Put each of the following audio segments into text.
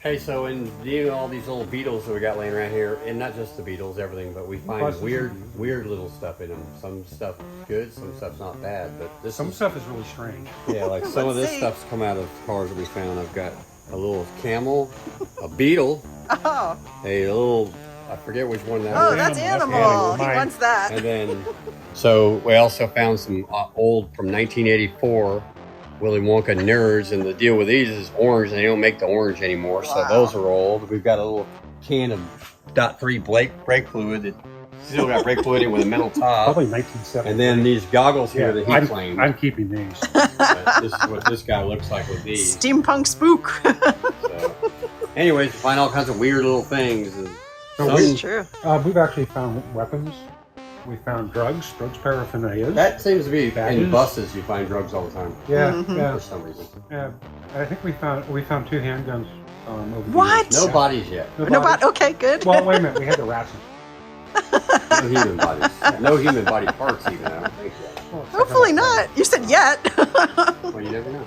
Hey, so in dealing with all these little beetles that we got laying around here, and not just the beetles, everything, but we find weird little stuff in them. Some stuff good, some stuff's not bad, but some stuff is really strange. Yeah, like some of this stuff's come out of cars that we found. I've got a little camel, a beetle, a little, I forget which one that is. Oh, that's animal. He wants that. And then, so we also found some old from 1984 Willy Wonka nerds, and the deal with these is orange, and they don't make the orange anymore, so those are old. We've got a little can of .3 brake fluid that still got brake fluid in with a metal top. Probably 1970. And then these goggles here that he claimed. I'm keeping these. This is what this guy looks like with these. Steampunk Spook. So, anyways, you find all kinds of weird little things. And that's true. We've actually found weapons. We found drugs paraphernalia. That seems to be in buses. You find drugs all the time. Yeah, yeah. For some reason. Yeah, I think we found 2 handguns. Over what? No bodies yet. No bodies. Okay, good. Well, wait a minute. We had the rats. No human bodies. No human body parts even. I don't think so. Well, hopefully not. You said yet. Well, you never know.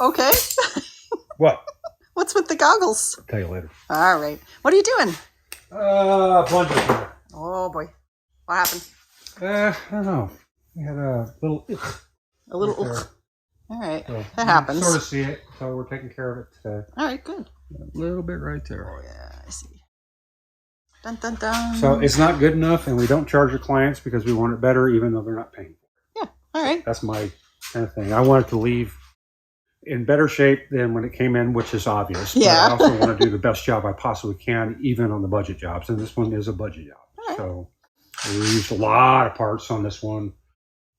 Okay. What? What's with the goggles? I'll tell you later. All right. What are you doing? Plunger. Oh boy. What happened? I don't know. We had a little. A little. All right. So that happens. Sort of see it, so we're taking care of it today. All right. Good. A little bit right there. Oh yeah, I see. Dun dun dun. So it's not good enough, and we don't charge the clients because we want it better, even though they're not paying for it. Yeah. All right. That's my kind of thing. I want it to leave in better shape than when it came in, which is obvious. Yeah. But I also want to do the best job I possibly can, even on the budget jobs. And this one is a budget job. Right. So we used a lot of parts on this one.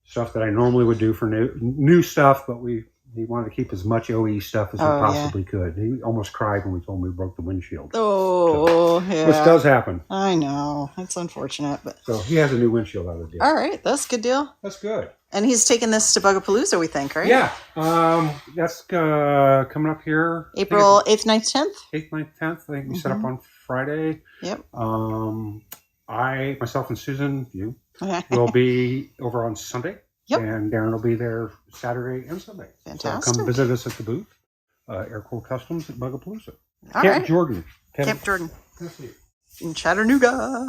Stuff that I normally would do for new stuff, but we wanted to keep as much OE stuff as we possibly could. He almost cried when we told him we broke the windshield. Oh, yeah. Which does happen. I know. It's unfortunate. But so he has a new windshield out of the deal. All right. That's a good deal. That's good. And he's taking this to Bugapalooza, we think, right? Yeah. That's coming up here. April 8th, 9th, 10th? 8th, 9th, 10th. I think we set up on Friday. Yep. Myself and Susan, will be over on Sunday. Yep. And Darren will be there Saturday and Sunday. Fantastic. So come visit us at the booth, Airkooled Kustoms at Bugapalooza. All Camp right. Jordan. Camp Jordan. In Chattanooga.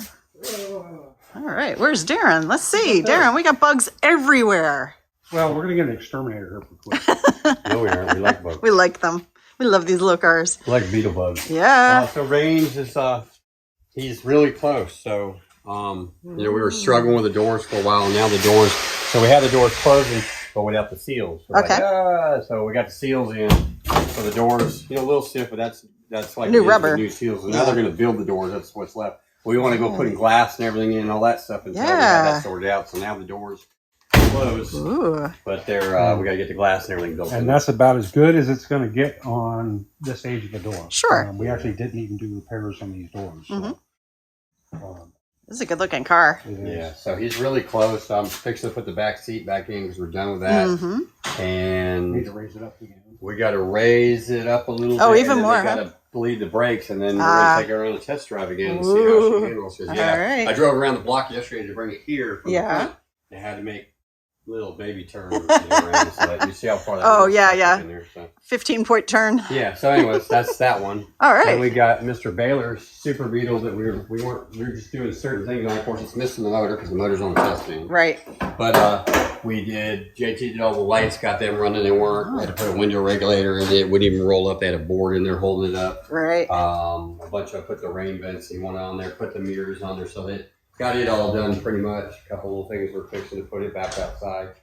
All right. Where's Darren? Let's see. Darren, we got bugs everywhere. Well, we're going to get an exterminator here for quick. No, we aren't. We like bugs. We like them. We love these little cars. We like beetle bugs. Yeah. So range is, he's really close. So, we were struggling with the doors for a while, and now the doors, so we had the doors closing, but without the seals. We're like, so we got the seals in for the doors, a little stiff, but that's like new rubber. New seals. So now they're going to build the doors. That's what's left. We want to go putting glass and everything in and all that stuff until we have that sorted out. So now the doors closed, but they're we got to get the glass and everything built. And that's about as good as it's going to get on this age of the door. Sure. We actually didn't even do repairs on these doors. So, this is a good looking car. Yeah, so he's really close. I'm fixing to put the back seat back in because we're done with that. And need to raise it up again. We got to raise it up a little bit. Oh, even more. We got to bleed the brakes, and then we're going to take her on a test drive again and see how she handles it. Yeah, right. I drove around the block yesterday to bring it here. From the front. They had to make little baby turns around so that you see how far that in there. So. 15-point turn. Yeah, so anyways, that's that one. All right. And we got Mr. Baylor's Super Beetle that we were just doing certain things on. Of course, it's missing the motor because the motor's on the testing. Right. But JT did all the lights, got them running. They weren't. Had to put a window regulator in it. Wouldn't even roll up. They had a board in there holding it up. Right. A bunch of put the rain vents. He went on there, put the mirrors on there. So they got it all done pretty much. A couple little things we're fixing to put it back outside.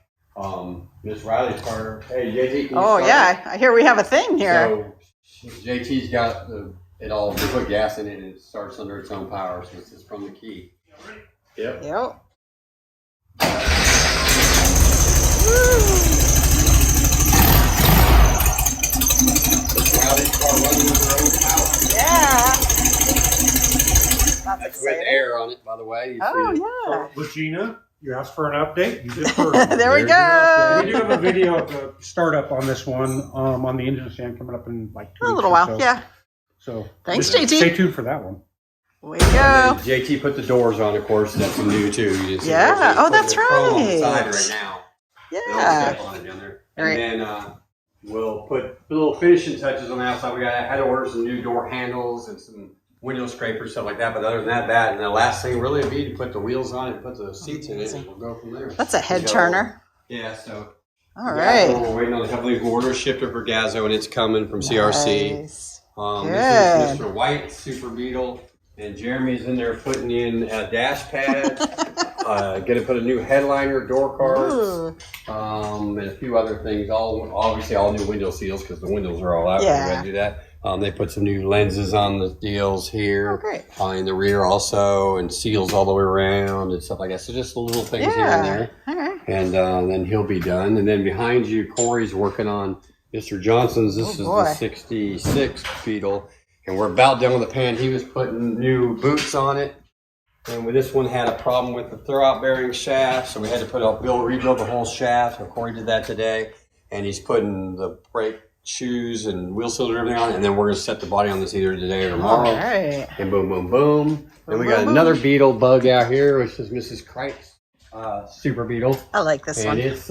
Miss Riley's car. Hey, JT. I hear we have a thing here. So JT's got it all. We put gas in it and it starts under its own power. So it's just from the key. Yep. Woo. That's with air on it, by the way. Oh, yeah. Regina, you asked for an update. You just heard. There we go. We do have a video of the startup on this one on the engine stand coming up in like 2 weeks. A little while, so. yeah. So thanks, JT. JT. Stay tuned for that one. Way to go. JT put the doors on, of course. That's new too. You didn't see Yeah. that. Oh, that's Chrome on the right. side right now. Yeah. Step on it down there. Right. And then we'll put little finishing touches on the outside. I had to order some new door handles and some window scrapers, stuff like that. But other than that, and the last thing really would be to put the wheels on it and put the seats in it, and we'll go from there. That's a head turner. Yeah, so. All right. We're waiting on a couple of these orders shipped for Gazzo, and it's coming from CRC. Nice. This is Mr. White, Super Beetle, and Jeremy's in there putting in a dash pad. Gonna put a new headliner, door cards, and a few other things. Obviously all new window seals because the windows are all out. Yeah. We gotta do that. They put some new lenses on the deals here. Oh, great. In the rear also, and seals all the way around and stuff like that. So just little things here and there. All right. And then he'll be done. And then behind you, Corey's working on Mr. Johnson's. This is the 66 Beetle. And we're about done with the pan. He was putting new boots on it. And this one had a problem with the throw-out bearing shaft. So we had to rebuild the whole shaft. So Corey did that today. And he's putting the brake shoes and wheel seals and everything on it. And then we're going to set the body on this either today or tomorrow. All right. And boom, boom, boom. Then we got another Beetle bug out here, which is Mrs. Cripe's Super Beetle. I like this one. And it's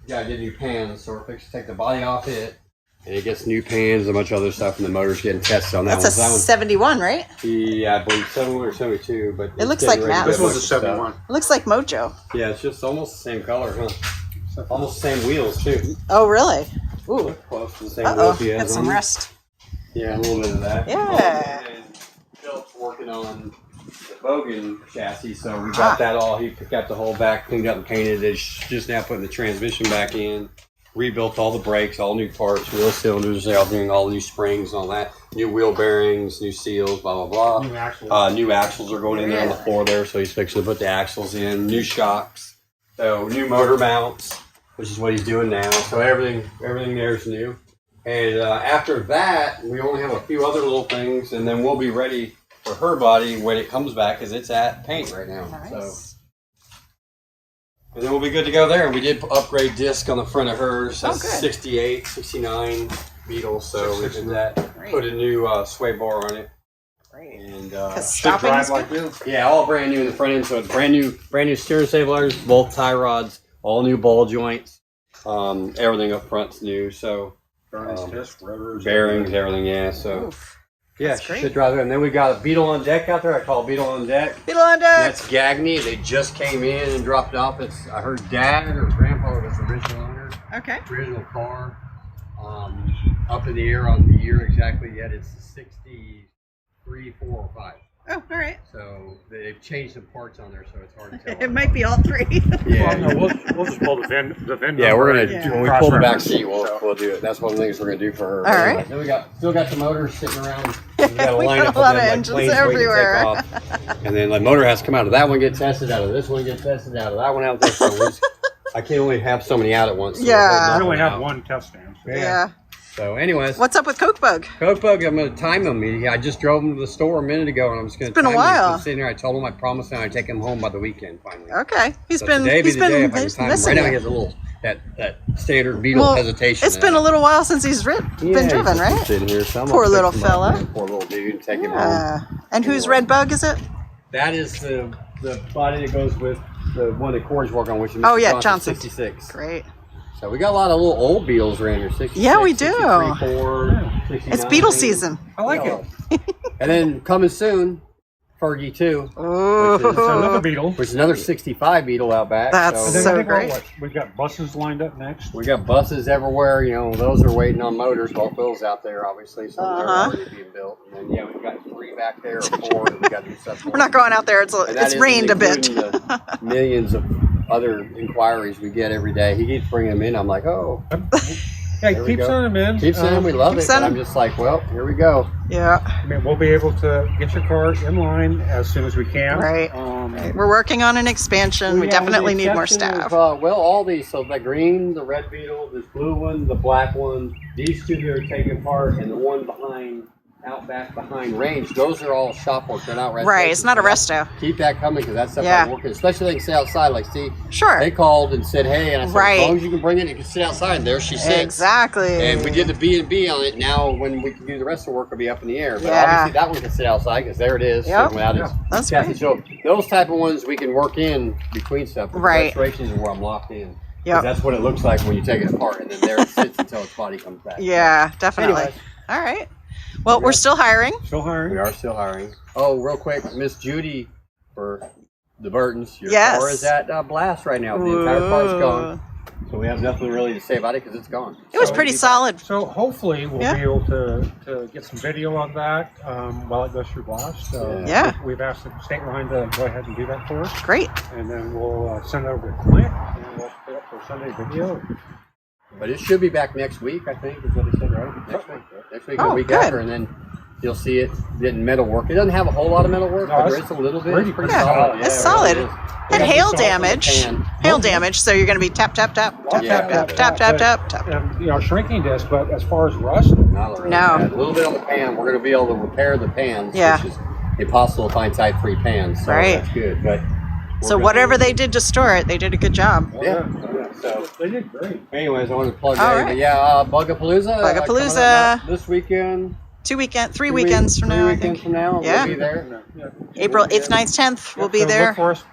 gotta get new pans, so we're fixing to take the body off it, and it gets new pans and a bunch of other stuff, and the motor's getting tested on that That's a 71, right? Yeah, I believe 71 or 72, but it looks like matte. This was a 71. It looks like Mojo. Yeah, it's just almost the same color, huh? Almost the same wheels too. Oh, really? Ooh. Close to the same wheels he has Got some on. rust. Yeah, a little bit of that. Yeah. And Phil's working on the Bogan chassis, so we got that all. He got the whole back cleaned up and painted. They're just now putting the transmission back in. Rebuilt all the brakes, all new parts, wheel cylinders, everything, all new springs and all that. New wheel bearings, new seals, blah, blah, blah. New axles are going in there on the floor there, so he's fixing to put the axles in. New shocks, so new motor mounts, which is what he's doing now. So everything there is new. And after that, we only have a few other little things, and then we'll be ready for her body when it comes back, because it's at paint right now. Nice. So. And then we'll be good to go there. We did upgrade disc on the front of hers. That's 68, 69 Beetle. So we did that. Great. Put a new sway bar on it. Great. And should drive like new. Yeah, all brand new in the front end. So it's brand new steering stabilizers, both tie rods, all new ball joints. Everything up front's new. So bearings, everything. Yeah. So. Oof. Yeah, she should drive it. And then we got a Beetle on deck out there. I call it Beetle on deck. Beetle on deck. That's Gagney. They just came in and dropped it off. I heard Dad or Grandpa was the original owner. Okay. Original car. Up in the air on the year exactly yet. It's 63, 4, or 5. Oh, all right. So they've changed some parts on there, so it's hard to tell. It might be all three. Yeah. Well, no, we'll just pull the VIN. Yeah, we're gonna when we pull the back cross-reference, seat, we'll do it. That's one of the things we're gonna do for her. All right. Then we still got the motors sitting around. We got a We lineup got a lot of them, engines planes waiting to take everywhere. off. And then the motor has to come out of that one, get tested, out of this one, get tested, out of that one, out there. So I can't only have so many out at once. So Yeah. We only have one test stand. Yeah. So anyways, What's up with Coke Bug? Coke Bug, I'm going to time him. I just drove him to the store a minute ago, and I'm just going to It's been a while. He's sitting there. I told him I promised him I'd take him home by the weekend finally. Okay. He's So been today be the day if I can he's time him. missing Right now he you. has a little that standard Beetle hesitation. It's been a little while since he's been driven, right? Sitting here, so I'm Poor gonna little fix him up, fella. man. Poor little dude. Take him home. And whose Red Bug is it? That is the body that goes with the one that Corey's working on, which is Mr. Oh, yeah, Johnson. 66. Great. So we got a lot of little old Beetles around here. 66, Yeah, we do. 63, 4, 69. It's Beetle season. I like it. And then coming soon, Fergie 2. Oh, Which is Another Beetle. Which is another 65 Beetle out back. That's And then so I think great. we've got buses lined up next. We got buses everywhere. You know, those are waiting on motors. Well, Phil's out there, obviously, so they're already being built. And then, yeah, we've got 3 back there, or 4 that we got to do stuff for. We're not going out there. It's rained a bit. The millions of other inquiries we get every day. He keeps bringing them in. I'm like, oh. Hey, There we keep go. sending them in. Keep saying we love keep it, but sending- I'm just like, well, here we go. Yeah. I mean, we'll be able to get your car in line as soon as we can. Right. We're working on an expansion. We definitely need more staff. Well, all these. So the green, the red Beetle, this blue one, the black one. These 2 that are taking part, and the one behind out back behind range, those are all shop work. They're not restorations. Right, it's not a resto. Keep that coming because that stuff I'm working, especially they can sit outside. Like, see, sure. They called and said, hey, and I said, as long as you can bring it, you can sit outside. And there she sits. Exactly. And we did the B&B on it. Now, when we can do the rest of the work, will be up in the air. But obviously, that one can sit outside because there it is. Without That's great. So those type of ones we can work in between stuff. But right. Restorations are where I'm locked in. Yep. That's what it looks like when you take it apart, and then there it sits until its body comes back. Yeah, definitely. Anyways. All right. Well, we're still hiring. Still hiring. We are still hiring. Oh, real quick, Miss Judy for the Burtons. Your yes. car is at blast right now. The entire car's gone. So we have nothing really to say about it because it's gone. It was pretty solid. So hopefully we'll be able to get some video on that while it goes through blast. We've asked the state line to go ahead and do that for us. Great. And then we'll send it over to Clint and we'll put up for Sunday video. But it should be back next week, I think, is what they said, right? Next week, the week good. after, and then you'll see it getting metal work. It doesn't have a whole lot of metal work, but there is a little bit. It's pretty solid. It's solid. And hail damage. Hail damage, so you're going to be tap, tap, tap, tap, tap, tap, tap, tap, tap. Shrinking disc, but as far as rust? Not really bad. A little bit on the pan. We're going to be able to repair the pans, which is impossible to find type 3 pans, so that's good. But so whatever they did to store it, they did a good job. So they did great. Anyways, I wanted to plug that in. But yeah, Bugapalooza. Bugapalooza. This weekend. 3 weekends from now, I think. We'll be there. April 8th, 9th, 10th, we'll be there. Look for us.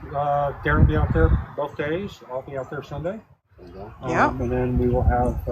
Darren will be out there both days. I'll be out there Sunday. And then we will have.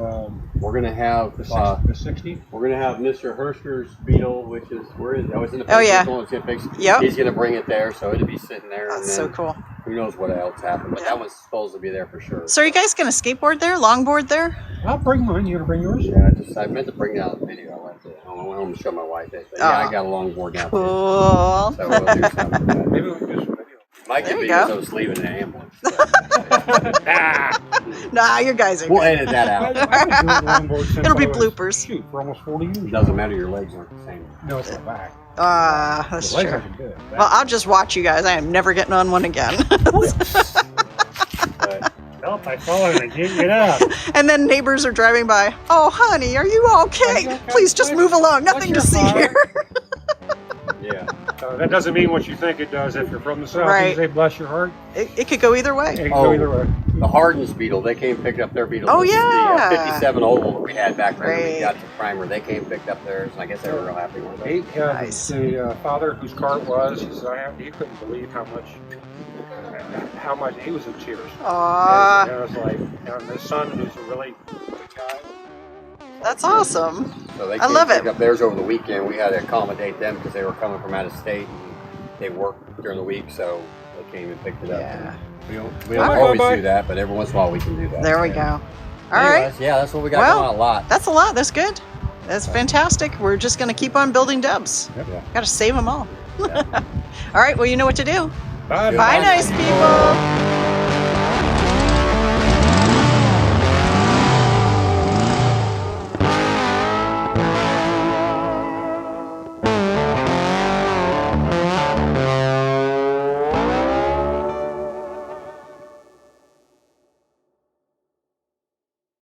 We're gonna have the 60th. We're gonna have Mr. Hersker's Beetle, which is where is it? Oh, it's in the He's gonna bring it there, so it'll be sitting there. That's and then so cool. Who knows what else happened? But that one's supposed to be there for sure. So are you guys gonna skateboard there? Longboard there? I'll bring mine. You gonna bring yours? Yeah, I meant to bring down the video. I left it. I went home to show my wife it. But I got a longboard now. Cool. So we'll do something with that. Maybe we can do some video. Might get videos of us leaving an ambulance. Nah, you guys are We'll good. edit that out. It'll be bloopers. Shoot, for almost 40 years. It doesn't matter, your legs aren't the same. No, it's not back. That's true. Well, I'll just watch you guys. I am never getting on one again. Help, I fall and I can't get up. And then neighbors are driving by. Oh, honey, are you okay? Please just move along. Nothing to see here. Yeah. That doesn't mean what you think it does. If you're from the south, you say bless your heart. It could go either way. It could go either way. The Hardin's Beetle, they came and picked up their Beetle. Oh, This is yeah. the 57 oval that we had back there. We got to primer. They came and picked up theirs, and I guess they were real happy with it. Nice. The father whose car it was, he said, he couldn't believe how much he was in tears. Aww. And it was like, and his son, who's a really good guy. That's awesome. So they I love it. picked up theirs over the weekend. We had to accommodate them because they were coming from out of state. And they worked during the week, so they came and picked it up. Yeah. We don't always do that, but every once in a while we can do that. There we go. All right. Yeah, that's what we got going on a lot. That's a lot. That's good. That's fantastic. We're just going to keep on building dubs. Yep. Yeah. Got to save them all. All right. Well, you know what to do. Bye. Bye, nice people.